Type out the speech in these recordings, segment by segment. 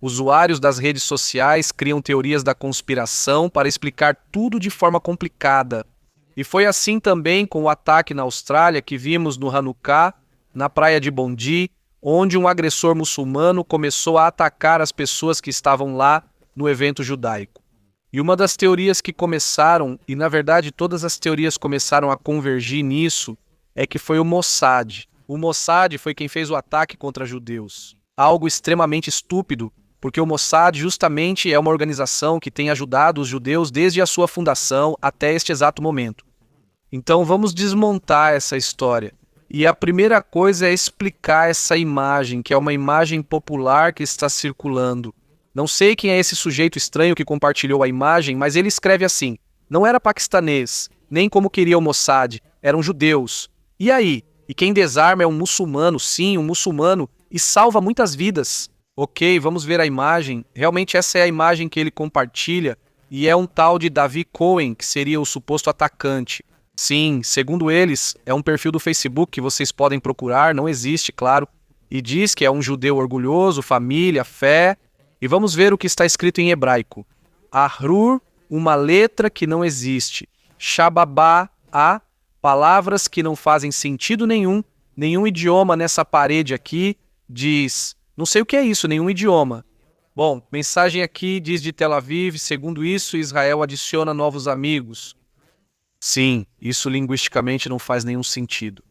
Usuários das redes sociais criam teorias da conspiração para explicar tudo de forma complicada. E foi assim também com o ataque na Austrália que vimos no Hanukkah, na praia de Bondi, onde um agressor muçulmano começou a atacar as pessoas que estavam lá no evento judaico. E uma das teorias que começaram, e na verdade todas as teorias começaram a convergir nisso, é que foi o Mossad. O Mossad foi quem fez o ataque contra judeus. Algo extremamente estúpido, porque o Mossad justamente é uma organização que tem ajudado os judeus desde a sua fundação até este exato momento. Então vamos desmontar essa história. E a primeira coisa é explicar essa imagem, que é uma imagem popular que está circulando. Não sei quem é esse sujeito estranho que compartilhou a imagem, mas ele escreve assim: não era paquistanês, nem como queria o Mossad, eram judeus. E aí? E quem desarma é um muçulmano, sim, um muçulmano, e salva muitas vidas. Ok, vamos ver a imagem. Realmente essa é a imagem que ele compartilha, e é um tal de Davi Cohen, que seria o suposto atacante. Sim, segundo eles, é um perfil do Facebook que vocês podem procurar, não existe, claro, e diz que é um judeu orgulhoso, família, fé. E vamos ver o que está escrito em hebraico. Ahrur, uma letra que não existe. Shababá, a, palavras que não fazem sentido nenhum idioma nessa parede aqui diz... Não sei o que é isso, nenhum idioma. Bom, mensagem aqui diz de Tel Aviv, segundo isso, Israel adiciona novos amigos. Sim, isso linguisticamente não faz nenhum sentido.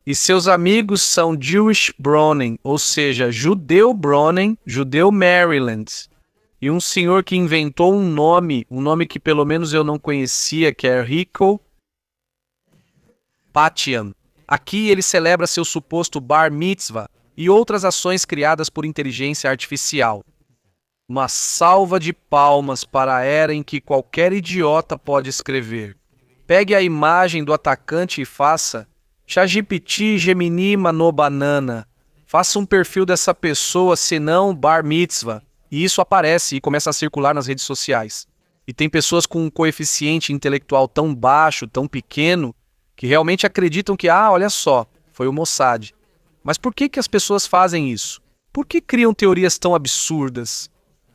E seus amigos são Jewish Bronen, ou seja, judeu Bronen, judeu Maryland. E um senhor que inventou um nome que pelo menos eu não conhecia, que é Rico Patian. Aqui ele celebra seu suposto Bar Mitzvah e outras ações criadas por inteligência artificial. Uma salva de palmas para a era em que qualquer idiota pode escrever. Pegue a imagem do atacante e faça ChatGPT Gemini Mano Banana. Faça um perfil dessa pessoa, senão Bar Mitzvah. E isso aparece e começa a circular nas redes sociais. E tem pessoas com um coeficiente intelectual tão baixo, tão pequeno, que realmente acreditam que, olha só, foi o Mossad. Mas por que as pessoas fazem isso? Por que criam teorias tão absurdas?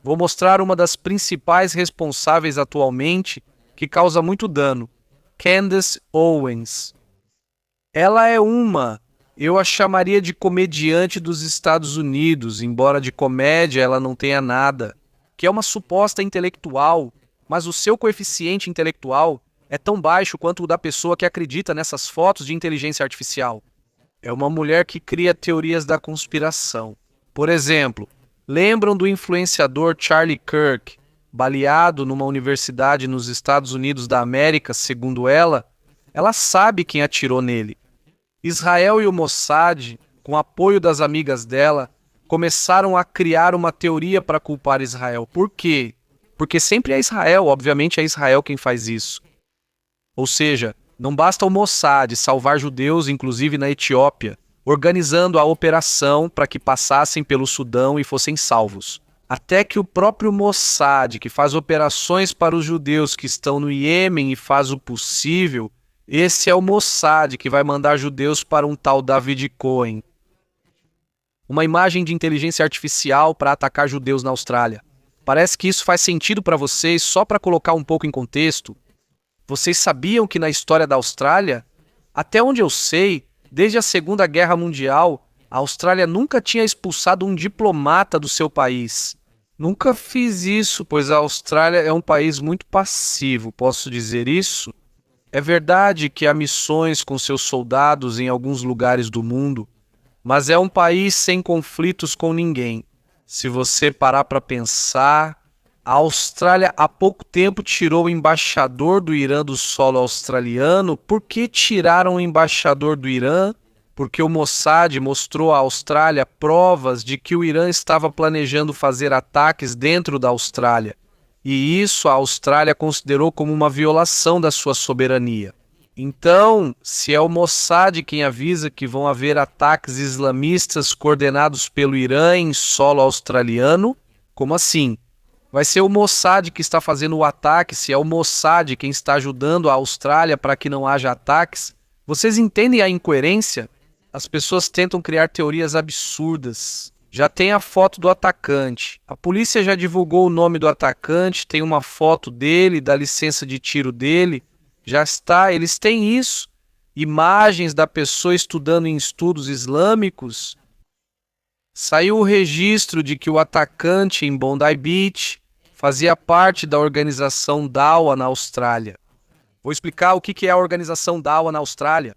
Vou mostrar uma das principais responsáveis atualmente que causa muito dano. Candace Owens. Ela é eu a chamaria de comediante dos Estados Unidos, embora de comédia ela não tenha nada, que é uma suposta intelectual, mas o seu coeficiente intelectual é tão baixo quanto o da pessoa que acredita nessas fotos de inteligência artificial. É uma mulher que cria teorias da conspiração. Por exemplo, lembram do influenciador Charlie Kirk, baleado numa universidade nos Estados Unidos da América, segundo ela? Ela sabe quem atirou nele. Israel e o Mossad, com apoio das amigas dela, começaram a criar uma teoria para culpar Israel. Por quê? Porque sempre é Israel, obviamente é Israel quem faz isso. Ou seja, não basta o Mossad salvar judeus, inclusive na Etiópia, organizando a operação para que passassem pelo Sudão e fossem salvos. Até que o próprio Mossad, que faz operações para os judeus que estão no Iêmen e faz o possível, esse é o Mossad que vai mandar judeus para um tal David Cohen. Uma imagem de inteligência artificial para atacar judeus na Austrália. Parece que isso faz sentido para vocês, só para colocar um pouco em contexto. Vocês sabiam que na história da Austrália, até onde eu sei, desde a Segunda Guerra Mundial, a Austrália nunca tinha expulsado um diplomata do seu país. Nunca fiz isso, pois a Austrália é um país muito passivo, posso dizer isso? É verdade que há missões com seus soldados em alguns lugares do mundo, mas é um país sem conflitos com ninguém. Se você parar para pensar, a Austrália há pouco tempo tirou o embaixador do Irã do solo australiano. Por que tiraram o embaixador do Irã? Porque o Mossad mostrou à Austrália provas de que o Irã estava planejando fazer ataques dentro da Austrália. E isso a Austrália considerou como uma violação da sua soberania. Então, se é o Mossad quem avisa que vão haver ataques islamistas coordenados pelo Irã em solo australiano, como assim? Vai ser o Mossad que está fazendo o ataque, se é o Mossad quem está ajudando a Austrália para que não haja ataques? Vocês entendem a incoerência? As pessoas tentam criar teorias absurdas. Já tem a foto do atacante. A polícia já divulgou o nome do atacante, tem uma foto dele, da licença de tiro dele. Já está, eles têm isso. Imagens da pessoa estudando em estudos islâmicos. Saiu o registro de que o atacante em Bondi Beach fazia parte da organização Dawa na Austrália. Vou explicar o que é a organização Dawa na Austrália.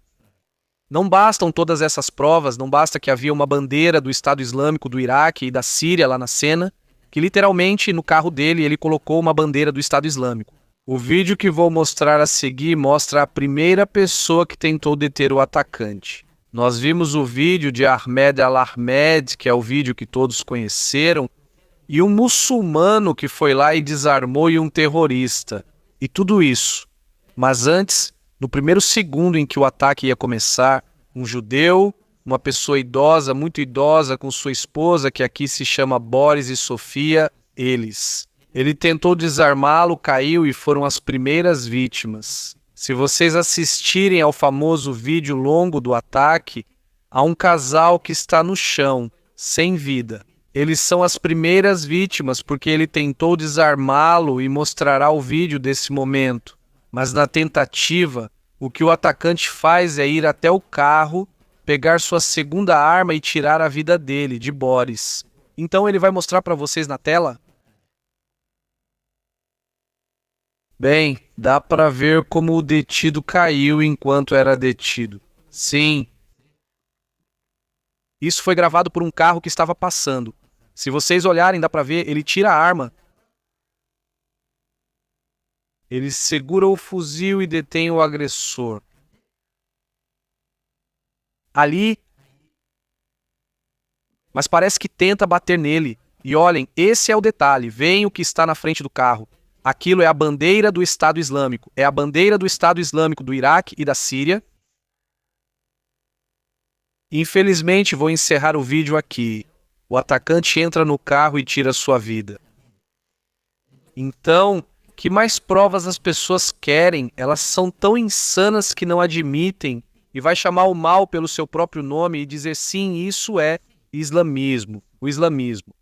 Não bastam todas essas provas, não basta que havia uma bandeira do Estado Islâmico do Iraque e da Síria lá na cena, que literalmente no carro dele ele colocou uma bandeira do Estado Islâmico. O vídeo que vou mostrar a seguir mostra a primeira pessoa que tentou deter o atacante. Nós vimos o vídeo de Ahmed Al-Ahmed, que é o vídeo que todos conheceram, e um muçulmano que foi lá e desarmou e um terrorista. E tudo isso. Mas antes, no primeiro segundo em que o ataque ia começar, um judeu, uma pessoa idosa, muito idosa, com sua esposa, que aqui se chama Boris e Sofia, ele tentou desarmá-lo, caiu e foram as primeiras vítimas. Se vocês assistirem ao famoso vídeo longo do ataque, há um casal que está no chão, sem vida. Eles são as primeiras vítimas porque ele tentou desarmá-lo e mostrará o vídeo desse momento. Mas na tentativa, o que o atacante faz é ir até o carro, pegar sua segunda arma e tirar a vida dele, de Boris. Então ele vai mostrar para vocês na tela? Bem, dá para ver como o detido caiu enquanto era detido. Sim. Isso foi gravado por um carro que estava passando. Se vocês olharem, dá para ver, ele tira a arma. Ele segura o fuzil e detém o agressor. Ali, mas parece que tenta bater nele. E olhem, esse é o detalhe, veem o que está na frente do carro. Aquilo é a bandeira do Estado Islâmico. É a bandeira do Estado Islâmico do Iraque e da Síria. Infelizmente, vou encerrar o vídeo aqui. O atacante entra no carro e tira sua vida. Então, que mais provas as pessoas querem? Elas são tão insanas que não admitem e vai chamar o mal pelo seu próprio nome e dizer sim, isso é islamismo, o islamismo.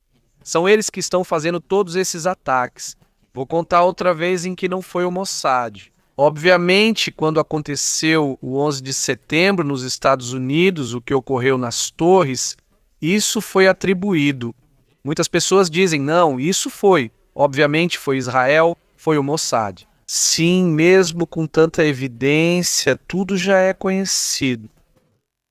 São eles que estão fazendo todos esses ataques. Vou contar outra vez em que não foi o Mossad. Obviamente, quando aconteceu o 11 de setembro nos Estados Unidos, o que ocorreu nas torres, isso foi atribuído. Muitas pessoas dizem, não, isso foi. Obviamente foi Israel, foi o Mossad. Sim, mesmo com tanta evidência, tudo já é conhecido.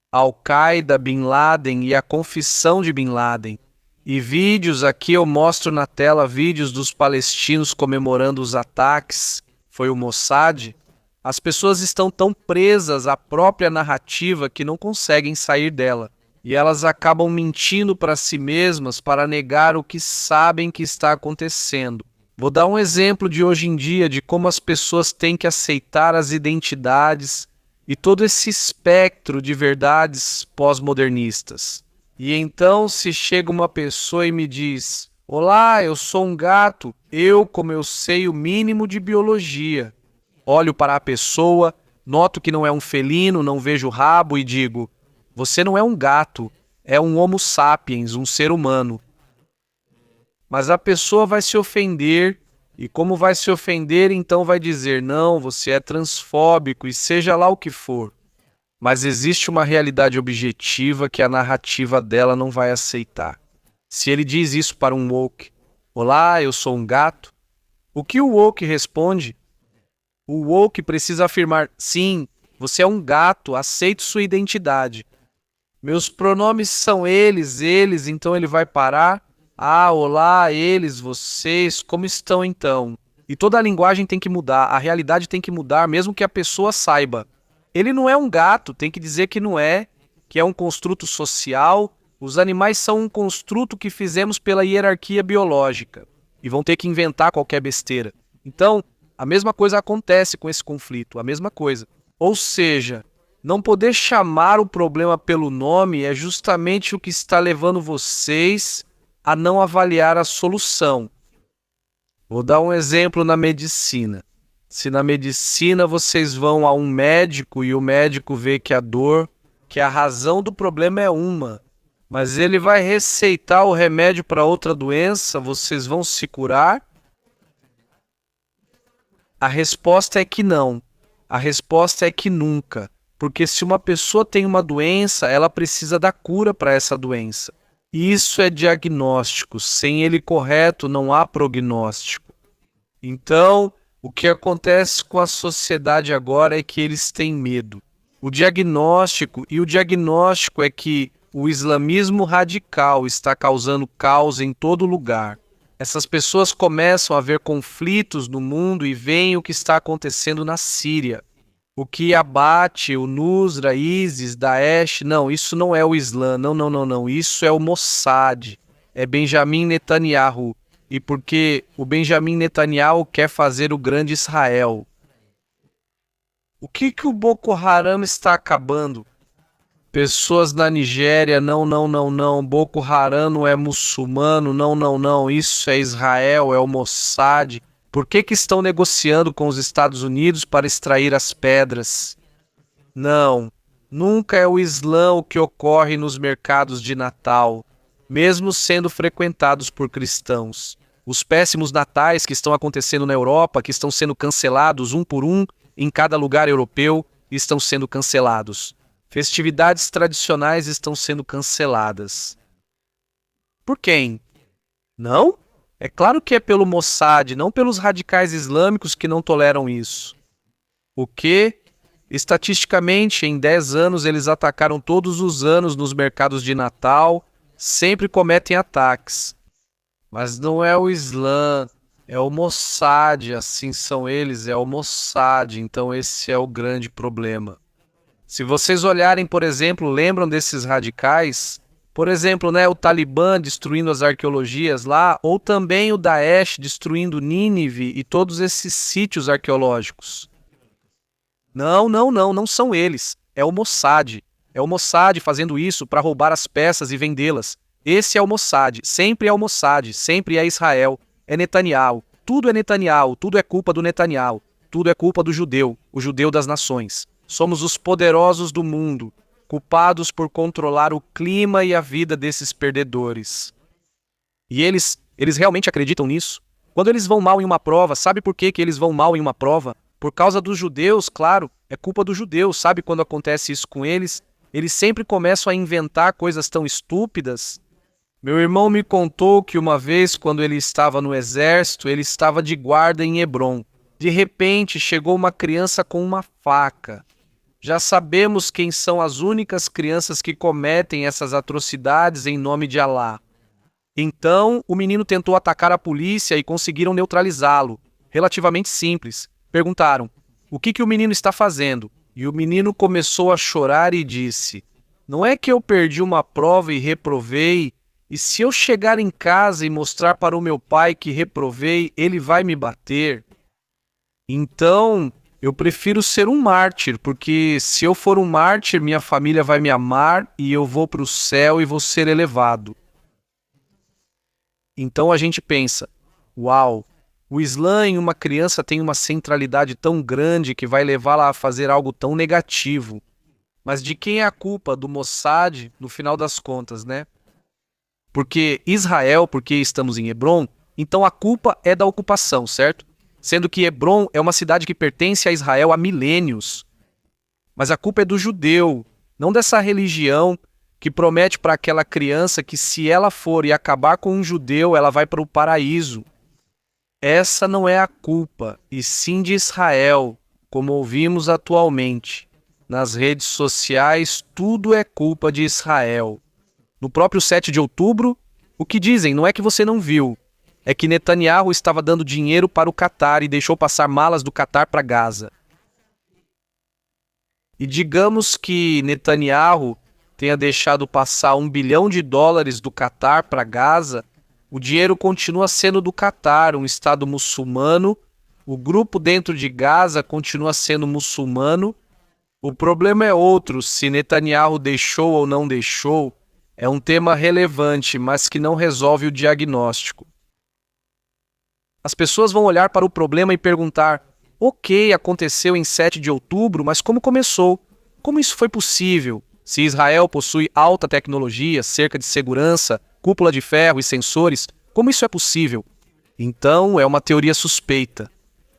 Al-Qaeda, Bin Laden e a confissão de Bin Laden. E vídeos, aqui eu mostro na tela vídeos dos palestinos comemorando os ataques. Foi o Mossad. As pessoas estão tão presas à própria narrativa que não conseguem sair dela. E elas acabam mentindo para si mesmas para negar o que sabem que está acontecendo. Vou dar um exemplo de hoje em dia de como as pessoas têm que aceitar as identidades e todo esse espectro de verdades pós-modernistas. E então, se chega uma pessoa e me diz: olá, eu sou um gato, como eu sei o mínimo de biologia. Olho para a pessoa, noto que não é um felino, não vejo o rabo e digo: você não é um gato, é um Homo sapiens, um ser humano. Mas a pessoa vai se ofender, e como vai se ofender, então vai dizer, não, você é transfóbico, e seja lá o que for. Mas existe uma realidade objetiva que a narrativa dela não vai aceitar. Se ele diz isso para um woke, olá, eu sou um gato, o que o woke responde? O woke precisa afirmar, sim, você é um gato, aceito sua identidade. Meus pronomes são eles, então ele vai parar. Ah, olá, eles, vocês, como estão então? E toda a linguagem tem que mudar, a realidade tem que mudar, mesmo que a pessoa saiba. Ele não é um gato, tem que dizer que não é, que é um construto social. Os animais são um construto que fizemos pela hierarquia biológica e vão ter que inventar qualquer besteira. Então, a mesma coisa acontece com esse conflito, a mesma coisa. Ou seja, não poder chamar o problema pelo nome é justamente o que está levando vocês a não avaliar a solução. Vou dar um exemplo na medicina. Se na medicina vocês vão a um médico e o médico vê que a razão do problema é uma, Mas ele vai receitar o remédio para outra doença, vocês vão se curar? A resposta é que não. A resposta é que nunca. Porque se uma pessoa tem uma doença, ela precisa da cura para essa doença. E isso é diagnóstico. Sem ele correto, não há prognóstico. Então, o que acontece com a sociedade agora é que eles têm medo. O diagnóstico é que o islamismo radical está causando caos em todo lugar. Essas pessoas começam a ver conflitos no mundo e veem o que está acontecendo na Síria. O que abate o Nusra, ISIS, Daesh, não, isso não é o Islã, não, isso é o Mossad, é Benjamin Netanyahu. E porque o Benjamin Netanyahu quer fazer o grande Israel. O que o Boko Haram está acabando? Pessoas na Nigéria, não, Boko Haram não é muçulmano, não, isso é Israel, é o Mossad. Por que estão negociando com os Estados Unidos para extrair as pedras? Não, nunca é o Islã o que ocorre nos mercados de Natal, mesmo sendo frequentados por cristãos. Os péssimos natais que estão acontecendo na Europa, que estão sendo cancelados um por um em cada lugar europeu, estão sendo cancelados. Festividades tradicionais estão sendo canceladas. Por quem? Não? É claro que é pelo Mossad, não pelos radicais islâmicos que não toleram isso. O quê? Estatisticamente, em 10 anos, eles atacaram todos os anos nos mercados de Natal, sempre cometem ataques. Mas não é o Islã, é o Mossad, assim são eles, é o Mossad, então esse é o grande problema. Se vocês olharem, por exemplo, lembram desses radicais? Por exemplo, o Talibã destruindo as arqueologias lá, ou também o Daesh destruindo Nínive e todos esses sítios arqueológicos. Não são eles, é o Mossad. É o Mossad fazendo isso para roubar as peças e vendê-las. Esse é o Mossad, sempre é o Mossad, sempre é Israel, é Netanyahu, tudo é culpa do Netanyahu, tudo é culpa do judeu, o judeu das nações. Somos os poderosos do mundo, culpados por controlar o clima e a vida desses perdedores. E eles realmente acreditam nisso? Quando eles vão mal em uma prova, sabe por que eles vão mal em uma prova? Por causa dos judeus, claro, é culpa dos judeus, sabe quando acontece isso com eles? Eles sempre começam a inventar coisas tão estúpidas. Meu irmão me contou que uma vez, quando ele estava no exército, ele estava de guarda em Hebrom. De repente, chegou uma criança com uma faca. Já sabemos quem são as únicas crianças que cometem essas atrocidades em nome de Alá. Então, o menino tentou atacar a polícia e conseguiram neutralizá-lo. Relativamente simples. Perguntaram, o que o menino está fazendo? E o menino começou a chorar e disse, não é que eu perdi uma prova e reprovei, e se eu chegar em casa e mostrar para o meu pai que reprovei, ele vai me bater. Então, eu prefiro ser um mártir, porque se eu for um mártir, minha família vai me amar e eu vou para o céu e vou ser elevado. Então a gente pensa, uau, o Islã em uma criança tem uma centralidade tão grande que vai levá-la a fazer algo tão negativo. Mas de quem é a culpa? Do Mossad, no final das contas, né? Porque Israel, porque estamos em Hebrom, então a culpa é da ocupação, certo? Sendo que Hebrom é uma cidade que pertence a Israel há milênios. Mas a culpa é do judeu, não dessa religião que promete para aquela criança que se ela for e acabar com um judeu, ela vai para o paraíso. Essa não é a culpa, e sim de Israel, como ouvimos atualmente. Nas redes sociais, tudo é culpa de Israel. No próprio 7 de outubro, o que dizem não é que você não viu, é que Netanyahu estava dando dinheiro para o Catar e deixou passar malas do Catar para Gaza. E digamos que Netanyahu tenha deixado passar $1 bilhão do Catar para Gaza, o dinheiro continua sendo do Catar, um estado muçulmano, o grupo dentro de Gaza continua sendo muçulmano. O problema é outro, se Netanyahu deixou ou não deixou, é um tema relevante, mas que não resolve o diagnóstico. As pessoas vão olhar para o problema e perguntar, ok, aconteceu em 7 de outubro, mas como começou? Como isso foi possível? Se Israel possui alta tecnologia, cerca de segurança, cúpula de ferro e sensores, como isso é possível? Então, é uma teoria suspeita.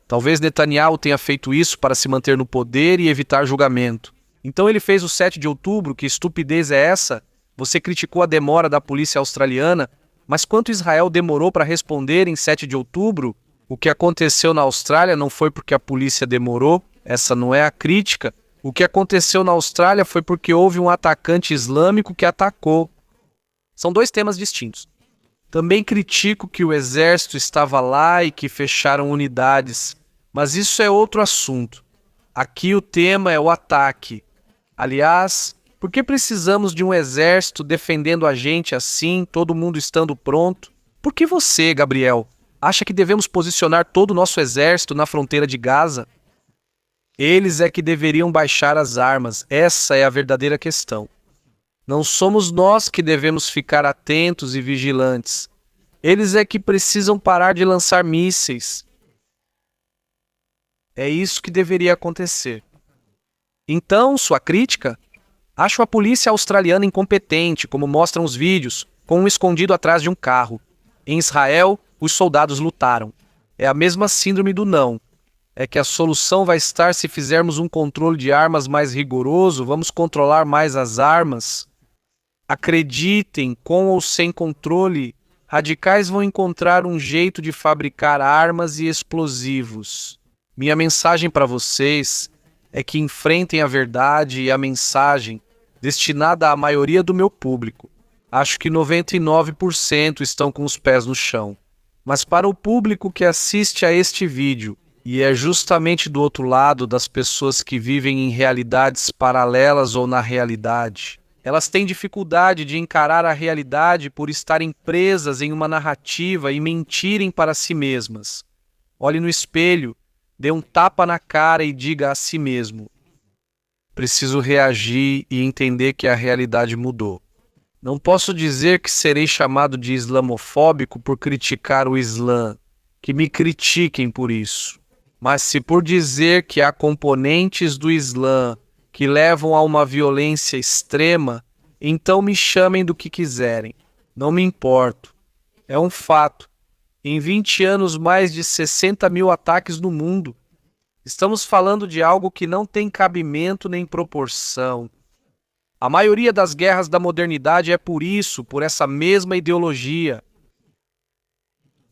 Talvez Netanyahu tenha feito isso para se manter no poder e evitar julgamento. Então ele fez o 7 de outubro, que estupidez é essa? Você criticou a demora da polícia australiana, mas quanto Israel demorou para responder em 7 de outubro? O que aconteceu na Austrália não foi porque a polícia demorou, essa não é a crítica. O que aconteceu na Austrália foi porque houve um atacante islâmico que atacou. São dois temas distintos. Também critico que o exército estava lá e que fecharam unidades, mas isso é outro assunto. Aqui o tema é o ataque. Aliás, por que precisamos de um exército defendendo a gente assim, todo mundo estando pronto? Por que você, Gabriel, acha que devemos posicionar todo o nosso exército na fronteira de Gaza? Eles é que deveriam baixar as armas, essa é a verdadeira questão. Não somos nós que devemos ficar atentos e vigilantes. Eles é que precisam parar de lançar mísseis. É isso que deveria acontecer. Então, sua crítica? Acho a polícia australiana incompetente, como mostram os vídeos, com um escondido atrás de um carro. Em Israel, os soldados lutaram. É a mesma síndrome do não. É que a solução vai estar se fizermos um controle de armas mais rigoroso, vamos controlar mais as armas. Acreditem, com ou sem controle, radicais vão encontrar um jeito de fabricar armas e explosivos. Minha mensagem para vocês é que enfrentem a verdade e a mensagem destinada à maioria do meu público. Acho que 99% estão com os pés no chão. Mas para o público que assiste a este vídeo, e é justamente do outro lado das pessoas que vivem em realidades paralelas ou na realidade, elas têm dificuldade de encarar a realidade por estarem presas em uma narrativa e mentirem para si mesmas. Olhe no espelho, dê um tapa na cara e diga a si mesmo: preciso reagir e entender que a realidade mudou. Não posso dizer que serei chamado de islamofóbico por criticar o Islã, que me critiquem por isso. Mas se por dizer que há componentes do Islã que levam a uma violência extrema, então me chamem do que quiserem. Não me importo. É um fato. Em 20 anos, mais de 60 mil ataques no mundo. Estamos falando de algo que não tem cabimento nem proporção. A maioria das guerras da modernidade é por isso, por essa mesma ideologia.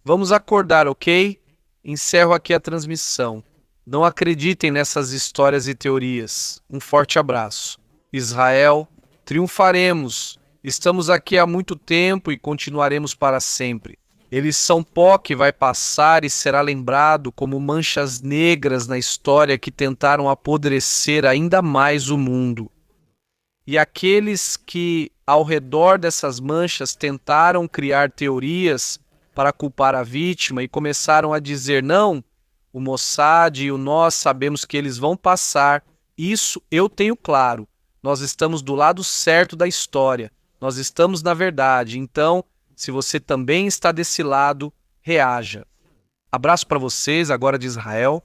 Vamos acordar, ok? Encerro aqui a transmissão. Não acreditem nessas histórias e teorias. Um forte abraço. Israel, triunfaremos. Estamos aqui há muito tempo e continuaremos para sempre. Eles são pó que vai passar e será lembrado como manchas negras na história que tentaram apodrecer ainda mais o mundo. E aqueles que, ao redor dessas manchas, tentaram criar teorias para culpar a vítima e começaram a dizer: não, o Mossad e o nós sabemos que eles vão passar. Isso eu tenho claro. Nós estamos do lado certo da história. Nós estamos na verdade. Então, se você também está desse lado, reaja. Abraço para vocês, agora de Israel.